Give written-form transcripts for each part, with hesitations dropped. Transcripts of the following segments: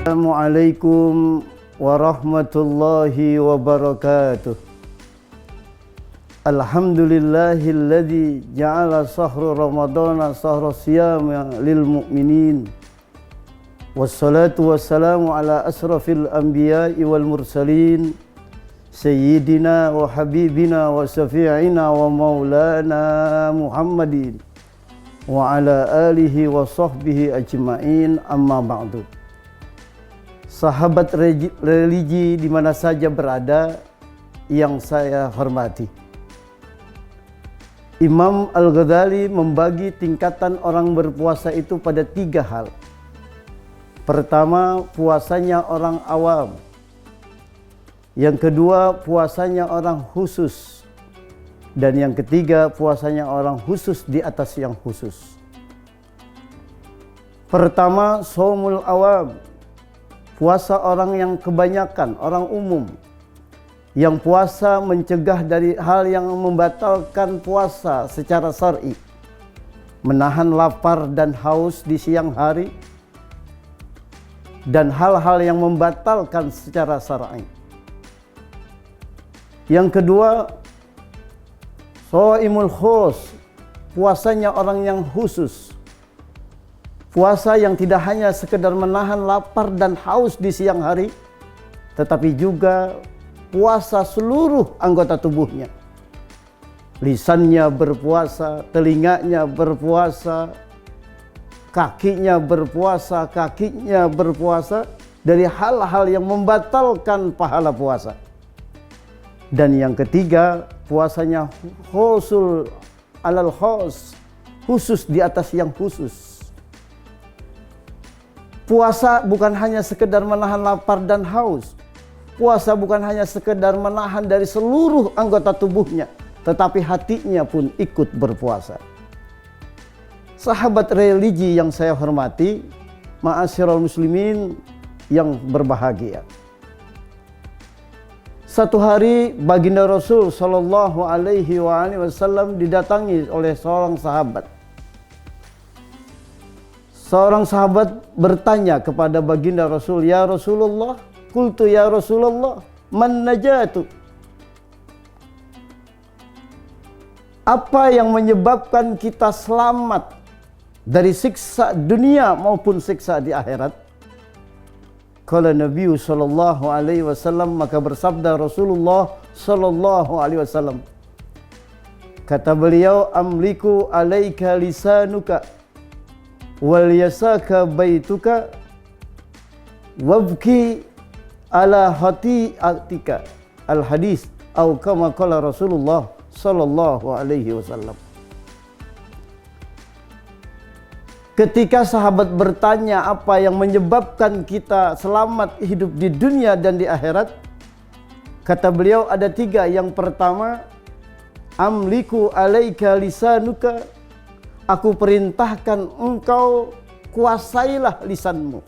Assalamualaikum warahmatullahi wabarakatuh. Alhamdulillahilladzi ja'ala sahra ramadana sahra siyama lil mu'minin. Wassalatu wassalamu ala asrafil anbiya'i wal mursalin sayyidina wa habibina wa syafi'ina wa maulana Muhammadin wa ala alihi wa sahbihi ajma'in, amma ba'du. Sahabat religi di mana saja berada yang saya hormati, Imam Al-Ghazali membagi tingkatan orang berpuasa itu pada 3 hal. Pertama, puasanya orang awam. Yang kedua, puasanya orang khusus. Dan yang ketiga, puasanya orang khusus di atas yang khusus. Pertama, shaumul awam. Puasa orang yang kebanyakan, orang umum. Yang puasa mencegah dari hal yang membatalkan puasa secara syar'i. Menahan lapar dan haus di siang hari. Dan hal-hal yang membatalkan secara syar'i. Yang kedua, shaimul khus. Puasanya orang yang khusus. Puasa yang tidak hanya sekedar menahan lapar dan haus di siang hari, tetapi juga puasa seluruh anggota tubuhnya. Lisannya berpuasa, telinganya berpuasa, kakinya berpuasa dari hal-hal yang membatalkan pahala puasa. Dan yang ketiga, puasanya khusul alal khus, khusus di atas yang khusus. Puasa bukan hanya sekedar menahan lapar dan haus. Puasa bukan hanya sekedar menahan dari seluruh anggota tubuhnya, tetapi hatinya pun ikut berpuasa. Sahabat religi yang saya hormati, ma'asyiral muslimin yang berbahagia. Satu hari baginda Rasul sallallahu alaihi wasallam didatangi oleh seorang sahabat. Seorang sahabat bertanya kepada baginda Rasul, "Ya Rasulullah, qultu ya Rasulullah, man najatu?" Apa yang menyebabkan kita selamat dari siksa dunia maupun siksa di akhirat? Qala Nabi sallallahu alaihi wasallam, maka bersabda Rasulullah sallallahu alaihi wasallam, kata beliau, "Amliku alaika lisanuka wal yasaka baituka wabki ala hati'atika." Al hadis atau kama qala Rasulullah sallallahu alaihi wasallam. Ketika sahabat bertanya apa yang menyebabkan kita selamat hidup di dunia dan di akhirat, kata beliau ada 3. Yang pertama, amliku alaika lisanuka. Aku perintahkan engkau kuasailah lisanmu.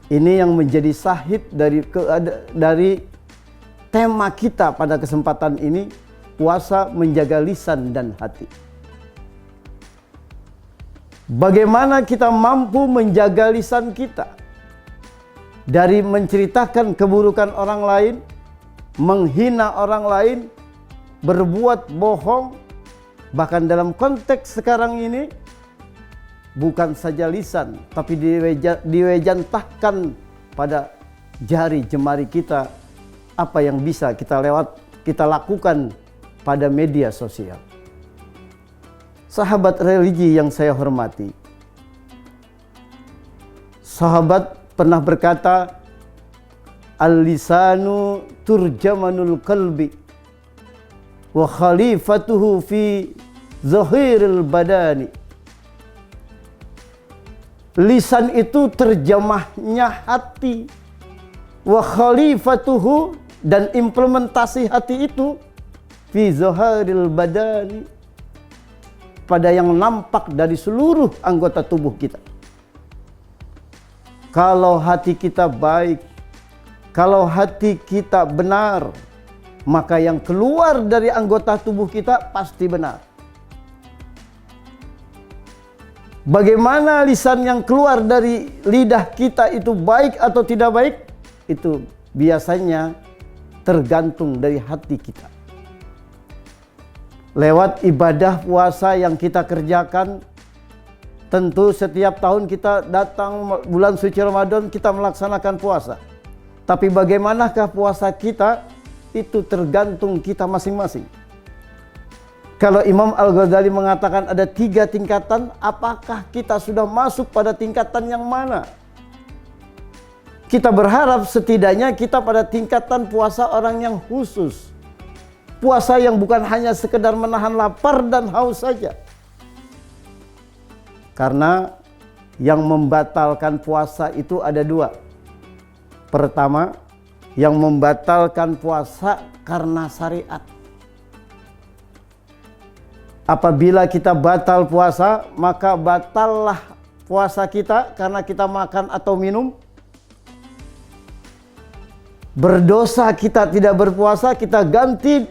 Ini yang menjadi sahid dari tema kita pada kesempatan ini, puasa menjaga lisan dan hati. Bagaimana kita mampu menjaga lisan kita dari menceritakan keburukan orang lain, menghina orang lain, berbuat bohong. Bahkan dalam konteks sekarang ini, bukan saja lisan, tapi diwejantahkan pada jari jemari kita apa yang bisa kita lakukan pada media sosial. Sahabat religi yang saya hormati, sahabat pernah berkata, "Al-lisanu turjamanul qalbi wa khalifatuhu fi zahiril badani." Lisan itu terjemahnya hati, wa khalifatuhu, dan implementasi hati itu fi zahiril badani, pada yang nampak dari seluruh anggota tubuh kita. Kalau hati kita baik, kalau hati kita benar, maka yang keluar dari anggota tubuh kita pasti benar. Bagaimana lisan yang keluar dari lidah kita itu baik atau tidak baik, itu biasanya tergantung dari hati kita. Lewat ibadah puasa yang kita kerjakan, tentu setiap tahun kita datang bulan suci Ramadan kita melaksanakan puasa. Tapi bagaimanakah puasa kita, itu tergantung kita masing-masing. Kalau Imam Al-Ghazali mengatakan ada 3 tingkatan, apakah kita sudah masuk pada tingkatan yang mana? Kita berharap setidaknya kita pada tingkatan puasa orang yang khusus. Puasa yang bukan hanya sekedar menahan lapar dan haus saja. Karena yang membatalkan puasa itu ada 2. Pertama, yang membatalkan puasa karena syariat. Apabila kita batal puasa, maka batallah puasa kita karena kita makan atau minum. Berdosa kita tidak berpuasa, kita ganti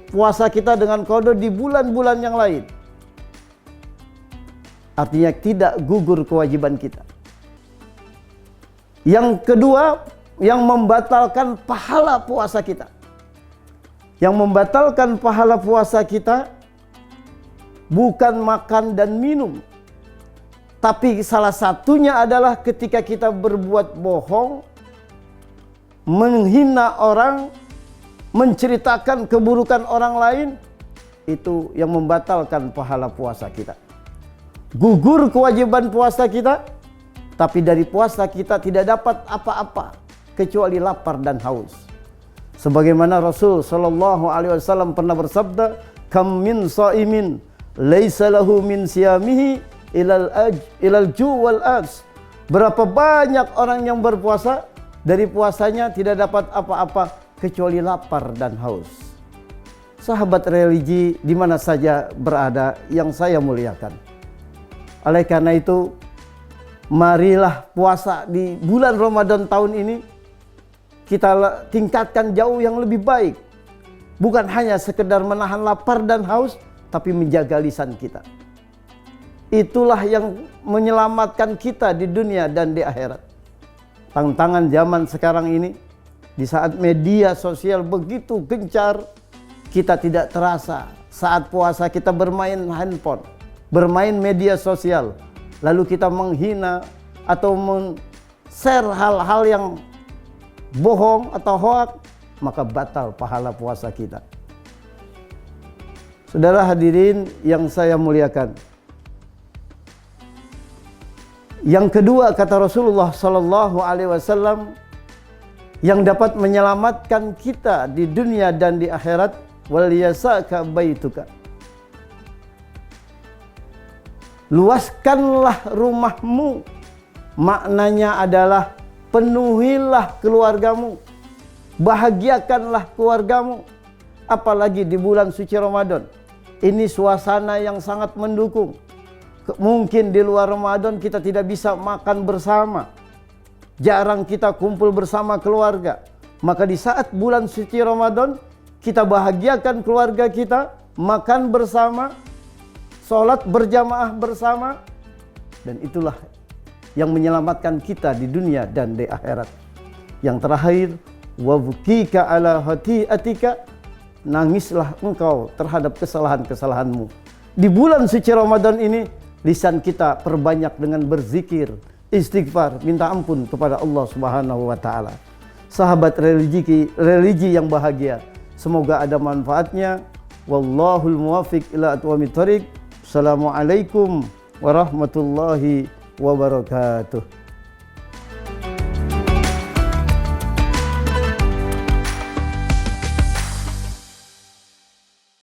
puasa kita dengan qada di bulan-bulan yang lain. Artinya tidak gugur kewajiban kita. Yang kedua, yang membatalkan pahala puasa kita. Yang membatalkan pahala puasa kita bukan makan dan minum, tapi salah satunya adalah ketika kita berbuat bohong, menghina orang, menceritakan keburukan orang lain, itu yang membatalkan pahala puasa kita. Gugur kewajiban puasa kita, tapi dari puasa kita tidak dapat apa-apa kecuali lapar dan haus. Sebagaimana Rasul sallallahu alaihi wasallam pernah bersabda, "Kam min shaimin laisa lahu min siyamihi ilal ju' wal ajz." Berapa banyak orang yang berpuasa, dari puasanya tidak dapat apa-apa kecuali lapar dan haus. Sahabat religi di mana saja berada yang saya muliakan. Oleh karena itu, marilah puasa di bulan Ramadan tahun ini kita tingkatkan jauh yang lebih baik. Bukan hanya sekedar menahan lapar dan haus, tapi menjaga lisan kita. Itulah yang menyelamatkan kita di dunia dan di akhirat. Tantangan zaman sekarang ini, di saat media sosial begitu gencar, kita tidak terasa saat puasa kita bermain handphone, bermain media sosial, lalu kita menghina atau men-share hal-hal yang bohong atau hoak, maka batal pahala puasa kita. Saudara hadirin yang saya muliakan. Yang kedua, kata Rasulullah sallallahu alaihi wasallam, yang dapat menyelamatkan kita di dunia dan di akhirat, wal yasaka baituka. Luaskanlah rumahmu. Maknanya adalah penuhilah keluargamu. Bahagiakanlah keluargamu. Apalagi di bulan suci Ramadan. Ini suasana yang sangat mendukung. Mungkin di luar Ramadan kita tidak bisa makan bersama. Jarang kita kumpul bersama keluarga. Maka di saat bulan suci Ramadan, kita bahagiakan keluarga kita, makan bersama, sholat berjamaah bersama. Dan itulah yang menyelamatkan kita di dunia dan di akhirat. Yang terakhir, wabkika ala khati'atika, nangislah engkau terhadap kesalahan-kesalahanmu. Di bulan suci Ramadan ini, lisan kita perbanyak dengan berzikir, istighfar, minta ampun kepada Allah Subhanahu wa taala. Sahabat religi yang bahagia, semoga ada manfaatnya. Wallahul muwaffiq ila aqwamit thoriq. Assalamualaikum warahmatullahi wabarakatuh.